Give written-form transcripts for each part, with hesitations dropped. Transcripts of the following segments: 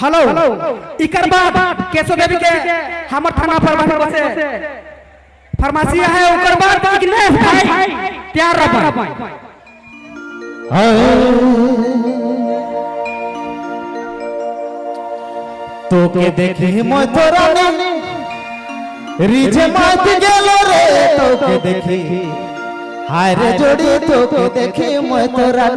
hello इकर बाद केशव देवी के हमर थाना पर बहन से फार्मेसी है ओकर बाद इकने भाई तैयार रह तो के देखी मोय तोरा रिझे मत गेलो रे तो के देखी हाय रे जोड़ी तो के देखी मोय तोरा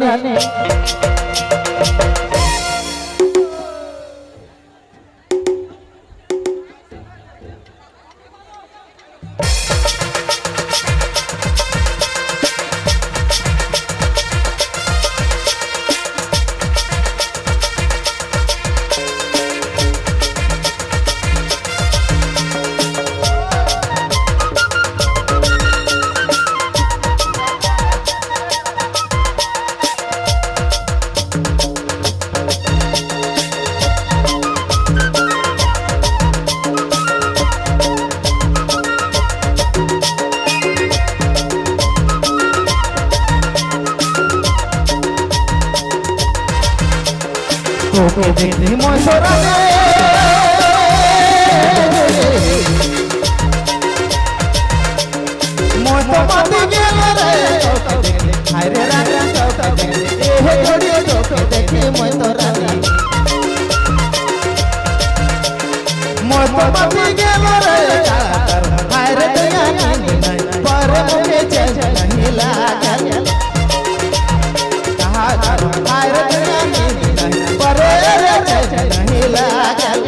तो देखी मोय तोरा मोय तो मत गेलो रे तो देखी हाय रे राजा तो देखी ए जोड़ी तो देखी मोय तोरा मोय तो मत गेलो रे हाय रे दया नहीं पर मुझे चैन नहीं लागल कहा हाय रे दया नहीं पर नहीं लागल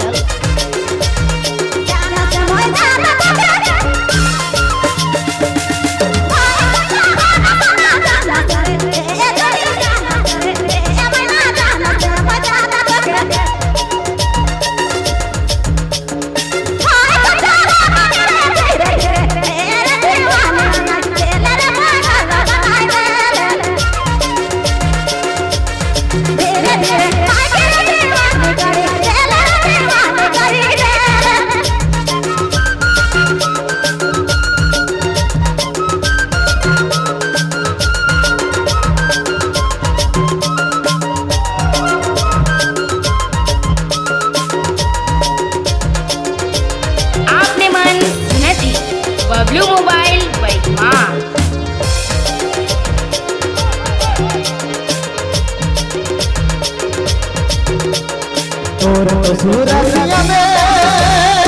बबलू मोबाइल बैठमा तोर तो सूरतिया में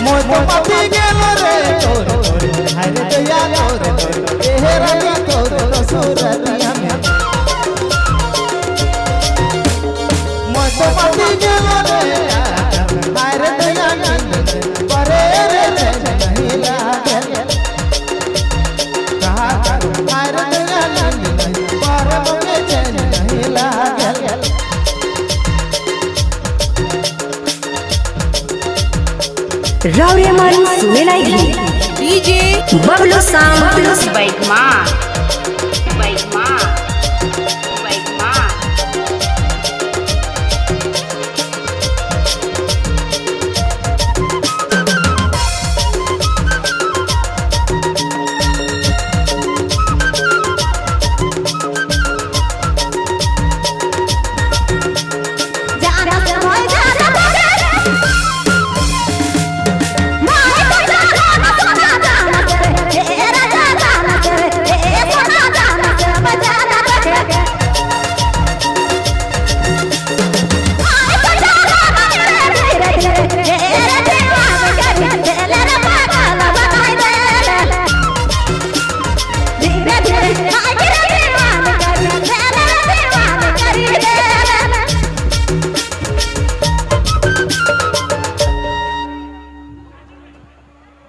मोय तो मती गेलो रे तोर हाय रे दया तोर ए रानी तोर तो सूरतिया में मोय तो मती गेलो रे हाय रे दया परे रे नहीं लागल कहा हाय रे दया पर मुझे चैन नहीं लागल रावरे मन सुने नहीं डीजे बबलू साउंड बैठमा